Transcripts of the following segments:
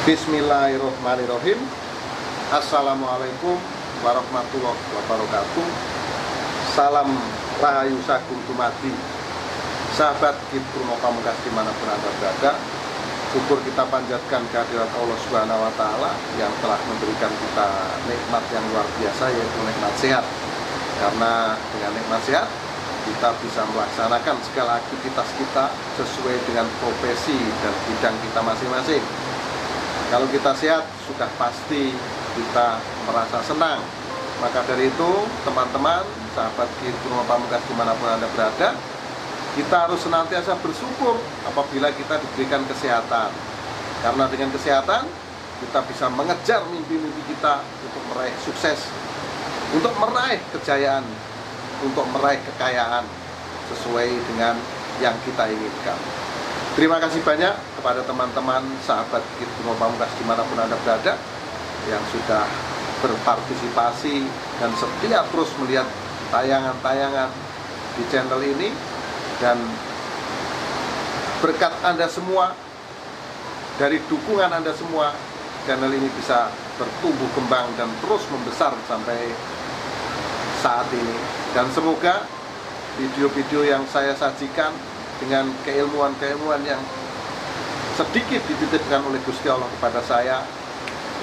Bismillahirrahmanirrahim. Assalamualaikum warahmatullahi wabarakatuh. Salam rahayu sagung dumadi, sahabat Kitruno Pamungkas dimanapun Anda berada. Syukur kita panjatkan kehadirat Allah Subhanahu wa Ta'ala yang telah memberikan kita nikmat yang luar biasa, yaitu nikmat sehat. Karena dengan nikmat sehat kita bisa melaksanakan segala aktivitas kita sesuai dengan profesi dan bidang kita masing-masing. Kalau kita sehat, sudah pasti kita merasa senang. Maka dari itu, teman-teman, sahabat Kitruno Pamungkas dimanapun Anda berada, kita harus senantiasa bersyukur apabila kita diberikan kesehatan. Karena dengan kesehatan, kita bisa mengejar mimpi-mimpi kita untuk meraih sukses, untuk meraih kejayaan, untuk meraih kekayaan sesuai dengan yang kita inginkan. Terima kasih banyak kepada teman-teman sahabat Kitruno Pamungkas dimanapun Anda berada yang sudah berpartisipasi dan setia terus melihat tayangan-tayangan di channel ini. Dan berkat Anda semua, dari dukungan Anda semua, channel ini bisa bertumbuh kembang dan terus membesar sampai saat ini. Dan semoga video-video yang saya sajikan dengan keilmuan-keilmuan yang sedikit dititipkan oleh Gusti Allah kepada saya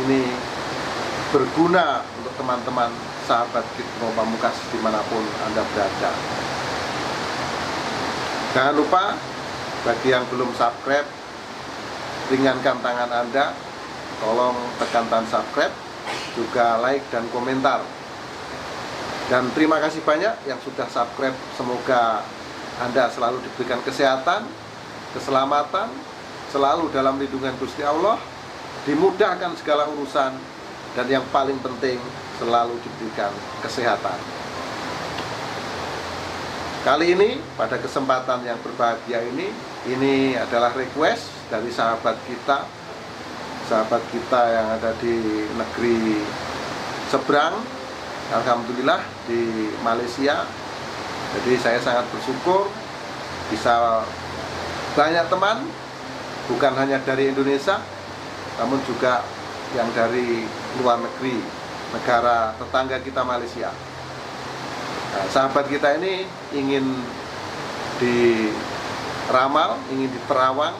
ini berguna untuk teman-teman sahabat Kitruno Pamungkas dimanapun Anda berada. Jangan lupa, bagi yang belum subscribe, ringankan tangan Anda, tolong tekan tombol subscribe, juga like dan komentar. Dan terima kasih banyak yang sudah subscribe. Semoga Anda selalu diberikan kesehatan, keselamatan, selalu dalam lindungan Gusti Allah, dimudahkan segala urusan, dan yang paling penting selalu diberikan kesehatan. Kali ini, pada kesempatan yang berbahagia ini adalah request dari sahabat kita yang ada di negeri seberang, alhamdulillah di Malaysia. Jadi saya sangat bersyukur bisa banyak teman, bukan hanya dari Indonesia, namun juga yang dari luar negeri, negara tetangga kita Malaysia. Nah, sahabat kita ini ingin diramal, ingin diterawang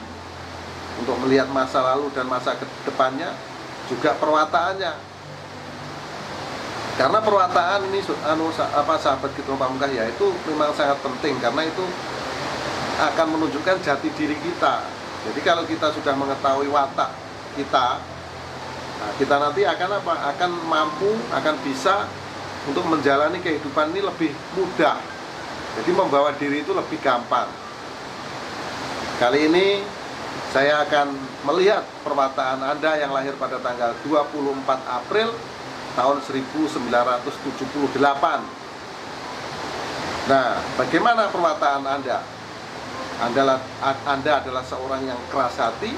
untuk melihat masa lalu dan masa depannya, juga perwataannya. Karena perwataan ini sahabat Kitruno Pamungkas ya, itu memang sangat penting, karena itu akan menunjukkan jati diri kita. Jadi kalau kita sudah mengetahui watak kita, nah, kita nanti akan akan mampu, akan bisa untuk menjalani kehidupan ini lebih mudah. Jadi membawa diri itu lebih gampang. Kali ini saya akan melihat perwataan Anda yang lahir pada tanggal 24 April tahun 1978. Nah, bagaimana perwataan Anda? Anda adalah seorang yang keras hati,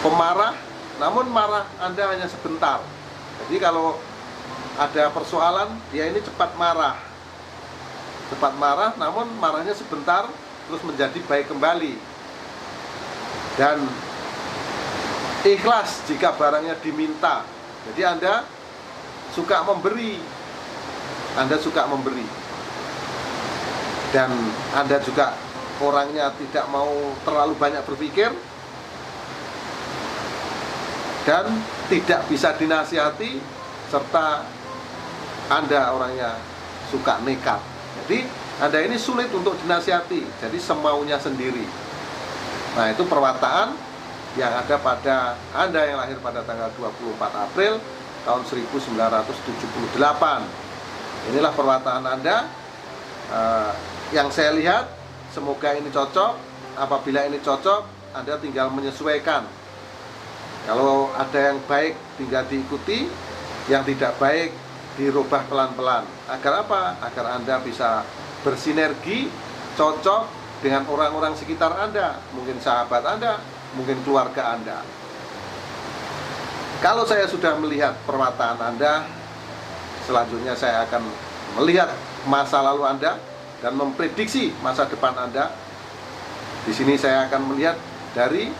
pemarah, namun marah Anda hanya sebentar. Jadi kalau ada persoalan, dia ini cepat marah, namun marahnya sebentar, terus menjadi baik kembali. Dan ikhlas jika barangnya diminta. Jadi Anda suka memberi, dan Anda juga orangnya tidak mau terlalu banyak berpikir, dan tidak bisa dinasihati, serta Anda orangnya suka nekat. Jadi Anda ini sulit untuk dinasihati, jadi semaunya sendiri. Nah, itu perwataan yang ada pada Anda yang lahir pada tanggal 24 April tahun 1978. Inilah perwataan Anda yang saya lihat. Semoga ini cocok. Apabila ini cocok, Anda tinggal menyesuaikan. Kalau ada yang baik, tinggal diikuti. Yang tidak baik, dirubah pelan-pelan. Agar apa? Agar Anda bisa bersinergi, cocok dengan orang-orang sekitar Anda. Mungkin sahabat Anda, mungkin keluarga Anda. Kalau saya sudah melihat perwataan Anda, selanjutnya saya akan melihat masa lalu Anda dan memprediksi masa depan Anda. Di sini saya akan melihat dari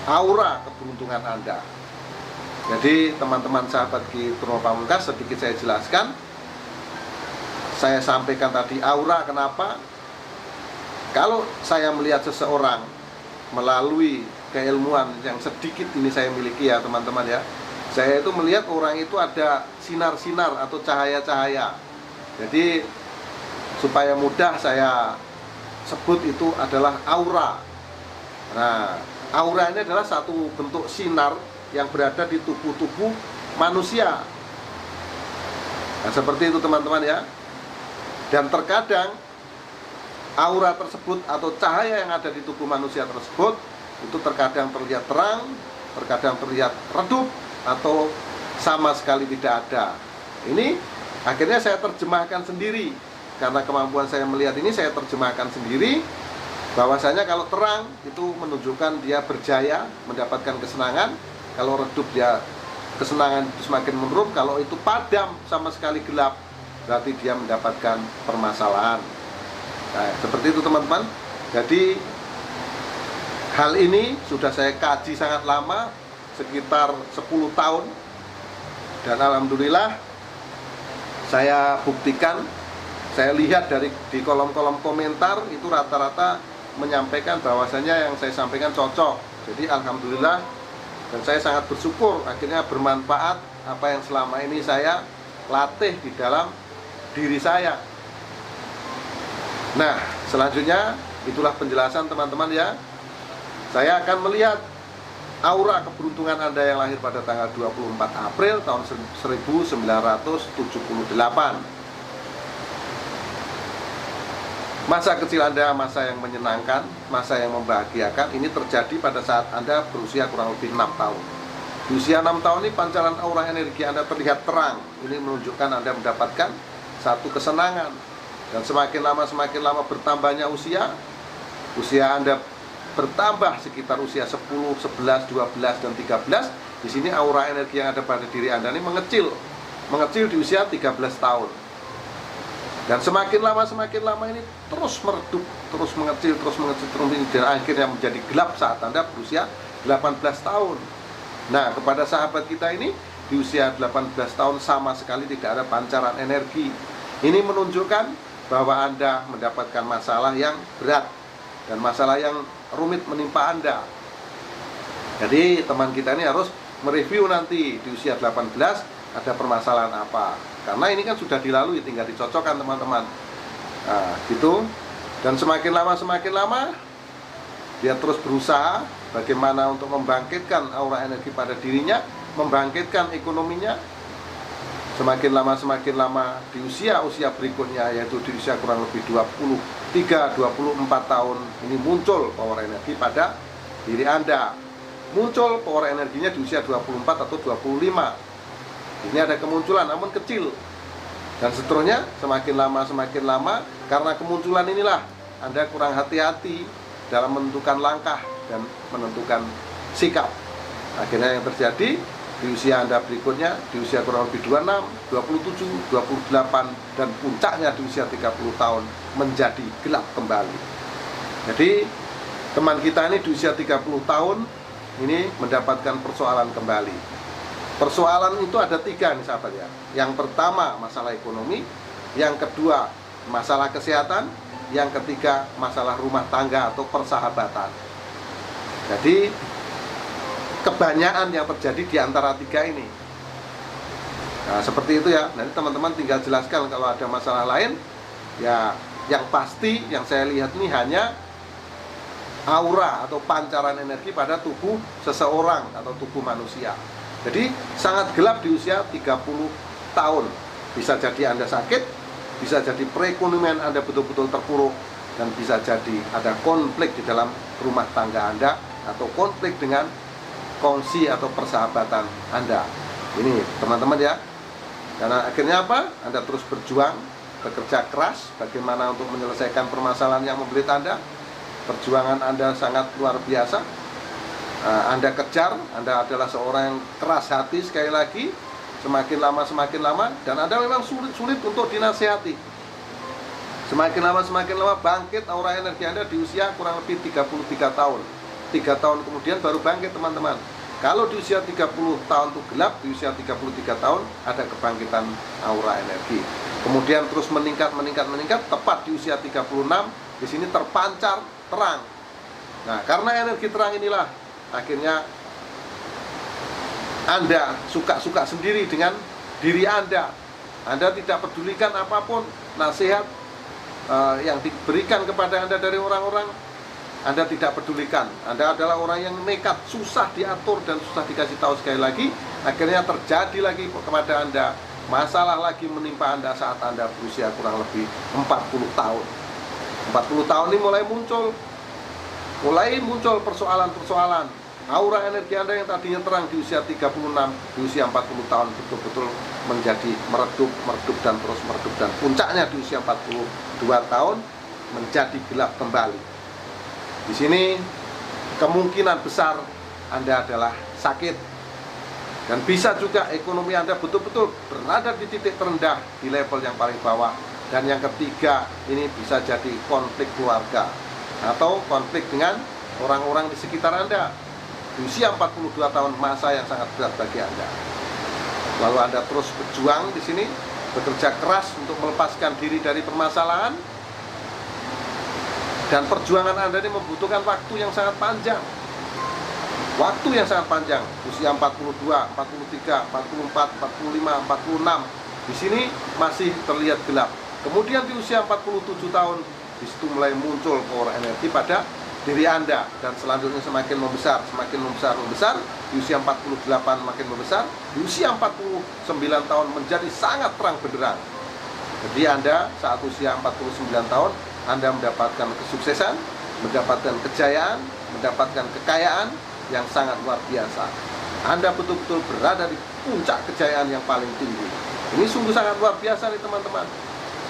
aura keberuntungan Anda. Jadi teman-teman sahabat Ki Truno Pamungkas, sedikit saya jelaskan. Saya sampaikan tadi aura, kenapa? Kalau saya melihat seseorang melalui keilmuan yang sedikit ini saya miliki ya teman-teman ya, saya itu melihat orang itu ada sinar-sinar atau cahaya-cahaya. Jadi supaya mudah saya sebut itu adalah aura. Nah, aura ini adalah satu bentuk sinar yang berada di tubuh-tubuh manusia. Nah, seperti itu teman-teman ya. Dan terkadang aura tersebut atau cahaya yang ada di tubuh manusia tersebut itu terkadang terlihat terang, terkadang terlihat redup, atau sama sekali tidak ada. Ini akhirnya saya terjemahkan sendiri. Karena kemampuan saya melihat ini, saya terjemahkan sendiri bahwasanya kalau terang itu menunjukkan dia berjaya, mendapatkan kesenangan. Kalau redup dia kesenangan itu semakin menurun. Kalau itu padam sama sekali gelap, berarti dia mendapatkan permasalahan. Nah, seperti itu teman-teman. Jadi hal ini sudah saya kaji sangat lama, sekitar 10 tahun. Dan alhamdulillah saya buktikan, saya lihat di kolom-kolom komentar itu rata-rata menyampaikan bahwasanya yang saya sampaikan cocok. Jadi alhamdulillah, dan saya sangat bersyukur akhirnya bermanfaat apa yang selama ini saya latih di dalam diri saya. Nah, selanjutnya itulah penjelasan teman-teman ya. Saya akan melihat aura keberuntungan Anda yang lahir pada tanggal 24 April tahun 1978. Masa kecil Anda, masa yang menyenangkan, masa yang membahagiakan, ini terjadi pada saat Anda berusia kurang lebih 6 tahun. Di usia 6 tahun ini pancaran aura energi Anda terlihat terang. Ini menunjukkan Anda mendapatkan satu kesenangan. Dan semakin lama bertambahnya usia Anda bertambah sekitar usia 10, 11, 12, dan 13. Di sini aura energi yang ada pada diri Anda ini mengecil di usia 13 tahun. Dan semakin lama ini terus meredup, terus mengecil, dan akhirnya menjadi gelap saat Anda berusia 18 tahun. Nah, kepada sahabat kita ini di usia 18 tahun sama sekali tidak ada pancaran energi. Ini menunjukkan bahwa Anda mendapatkan masalah yang berat dan masalah yang rumit menimpa Anda. Jadi teman kita ini harus mereview nanti di usia 18 ada permasalahan apa. Karena ini kan sudah dilalui, tinggal dicocokkan teman-teman. Nah, gitu. Dan semakin lama dia terus berusaha bagaimana untuk membangkitkan aura energi pada dirinya, membangkitkan ekonominya. Semakin lama di usia berikutnya, yaitu di usia kurang lebih 23, 24 tahun, ini muncul power energi pada diri Anda. Muncul power energinya di usia 24 atau 25. Ini ada kemunculan namun kecil. Dan seterusnya semakin lama karena kemunculan inilah Anda kurang hati-hati dalam menentukan langkah dan menentukan sikap. Akhirnya yang terjadi di usia Anda berikutnya, di usia kurang lebih 26, 27, 28, dan puncaknya di usia 30 tahun menjadi gelap kembali. Jadi teman kita ini di usia 30 tahun ini mendapatkan persoalan kembali. Persoalan itu ada 3 nih sahabat ya. Yang pertama masalah ekonomi, yang kedua masalah kesehatan, yang ketiga masalah rumah tangga atau persahabatan. Jadi kebanyakan yang terjadi di antara 3 ini. Nah, seperti itu ya. Nanti teman-teman tinggal jelaskan kalau ada masalah lain. Ya, yang pasti yang saya lihat ini hanya aura atau pancaran energi pada tubuh seseorang atau tubuh manusia. Jadi sangat gelap di usia 30 tahun. Bisa jadi Anda sakit, bisa jadi perekonomian Anda betul-betul terpuruk, dan bisa jadi ada konflik di dalam rumah tangga Anda atau konflik dengan kongsi atau persahabatan Anda. Ini teman-teman ya. Karena akhirnya apa? Anda terus berjuang, bekerja keras bagaimana untuk menyelesaikan permasalahan yang membelit Anda. Perjuangan Anda sangat luar biasa. Anda kejar, Anda adalah seorang yang keras hati sekali lagi. Semakin lama dan Anda memang sulit untuk dinasihati. Semakin lama bangkit aura energi Anda di usia kurang lebih 33 tahun. 3 tahun kemudian baru bangkit teman-teman. Kalau di usia 30 tahun itu gelap, di usia 33 tahun ada kebangkitan aura energi. Kemudian terus meningkat, tepat di usia 36, di sini terpancar terang. Nah, karena energi terang inilah akhirnya Anda suka-suka sendiri dengan diri Anda. Anda tidak pedulikan apapun nasihat yang diberikan kepada Anda dari orang-orang. Anda tidak pedulikan. Anda adalah orang yang nekat, susah diatur dan susah dikasih tahu. Sekali lagi, akhirnya terjadi lagi kepada Anda masalah lagi menimpa Anda saat Anda berusia kurang lebih 40 tahun. 40 tahun ini mulai muncul persoalan-persoalan. Aura energi Anda yang tadinya terang di usia 36, di usia 40 tahun betul-betul menjadi meredup dan terus meredup, dan puncaknya di usia 42 tahun menjadi gelap kembali. Di sini kemungkinan besar Anda adalah sakit, dan bisa juga ekonomi Anda betul-betul berada di titik terendah, di level yang paling bawah. Dan yang ketiga, ini bisa jadi konflik keluarga atau konflik dengan orang-orang di sekitar Anda. Di usia 42 tahun, masa yang sangat berat bagi Anda. Lalu Anda terus berjuang di sini, bekerja keras untuk melepaskan diri dari permasalahan, dan perjuangan Anda ini membutuhkan waktu yang sangat panjang. Waktu yang sangat panjang, usia 42, 43, 44, 45, 46. Di sini masih terlihat gelap. Kemudian di usia 47 tahun, di situ mulai muncul power energi pada diri Anda, dan selanjutnya semakin membesar. Di usia 48 makin membesar, di usia 49 tahun menjadi sangat terang benderang. Jadi Anda saat usia 49 tahun, Anda mendapatkan kesuksesan, mendapatkan kejayaan, mendapatkan kekayaan yang sangat luar biasa. Anda betul-betul berada di puncak kejayaan yang paling tinggi. Ini sungguh sangat luar biasa nih teman-teman.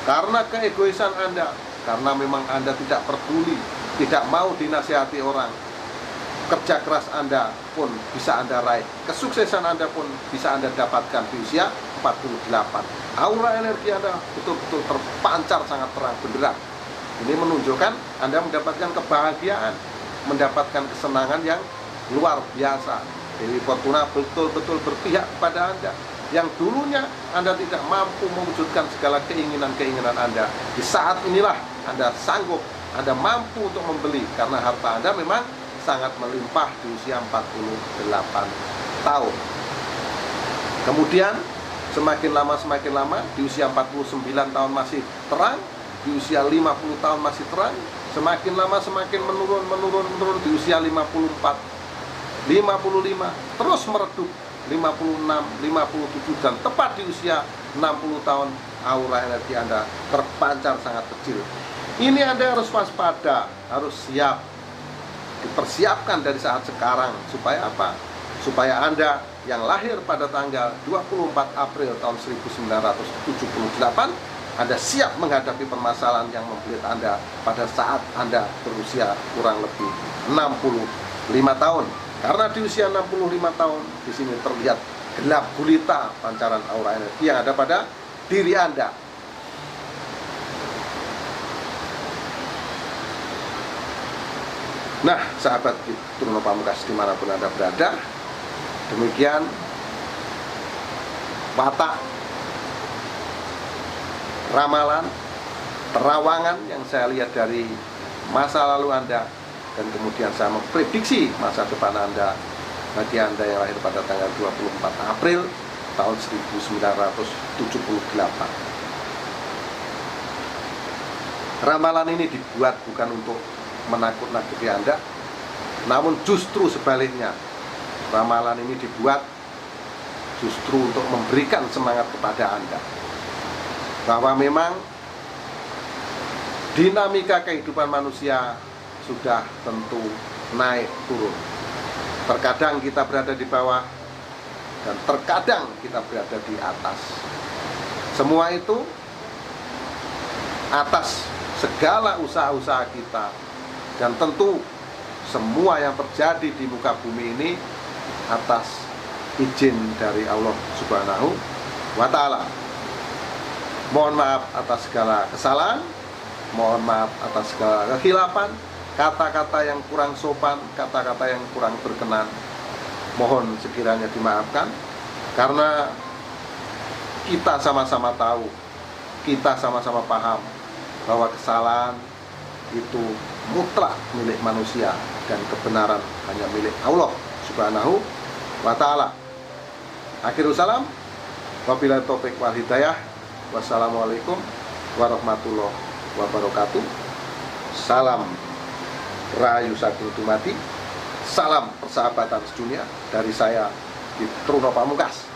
Karena keegoisan Anda, karena memang Anda tidak peduli, tidak mau dinasihati orang, kerja keras Anda pun bisa Anda raih, kesuksesan Anda pun bisa Anda dapatkan di usia 48. Aura energi Anda betul-betul terpancar sangat terang benderang. Ini menunjukkan Anda mendapatkan kebahagiaan, mendapatkan kesenangan yang luar biasa. Dewi Fortuna betul-betul berpihak kepada Anda. Yang dulunya Anda tidak mampu mewujudkan segala keinginan-keinginan Anda, di saat inilah Anda sanggup, Anda mampu untuk membeli, karena harta Anda memang sangat melimpah di usia 48 tahun. Kemudian semakin lama, di usia 49 tahun masih terang, di usia 50 tahun masih terang, semakin lama semakin menurun, di usia 54, 55, terus meredup, 56, 57, dan tepat di usia 60 tahun, aura energi Anda terpancar sangat kecil. Ini Anda harus waspada, harus siap, dipersiapkan dari saat sekarang. Supaya apa? Supaya Anda yang lahir pada tanggal 24 April tahun 1978, Anda siap menghadapi permasalahan yang membelit Anda pada saat Anda berusia kurang lebih 65 tahun. Karena di usia 65 tahun, di sini terlihat gelap gulita pancaran aura energi yang ada pada diri Anda. Nah, sahabat Truno Pamungkas dimanapun Anda berada, demikian watak, ramalan, terawangan yang saya lihat dari masa lalu Anda, dan kemudian saya memprediksi masa depan Anda bagi Anda yang lahir pada tanggal 24 April tahun 1978. Ramalan ini dibuat bukan untuk menakut-nakuti Anda, namun justru sebaliknya. Ramalan ini dibuat justru untuk memberikan semangat kepada Anda, bahwa memang dinamika kehidupan manusia sudah tentu naik turun. Terkadang kita berada di bawah, dan terkadang kita berada di atas. Semua itu atas segala usaha-usaha kita, dan tentu semua yang terjadi di muka bumi ini atas izin dari Allah Subhanahu wa Ta'ala. Mohon maaf atas segala kesalahan, mohon maaf atas segala kekhilafan, kata-kata yang kurang sopan, kata-kata yang kurang berkenan, mohon sekiranya dimaafkan. Karena kita sama-sama tahu, kita sama-sama paham bahwa kesalahan itu mutlak milik manusia dan kebenaran hanya milik Allah Subhanahu wa ta'ala. Akhirul salam, wabillahi taufik wal hidayah. Wassalamualaikum warahmatullahi wabarakatuh. Salam Rahayu Sagung Dumadi, salam persahabatan sedunia dari saya, Truno Pamungkas.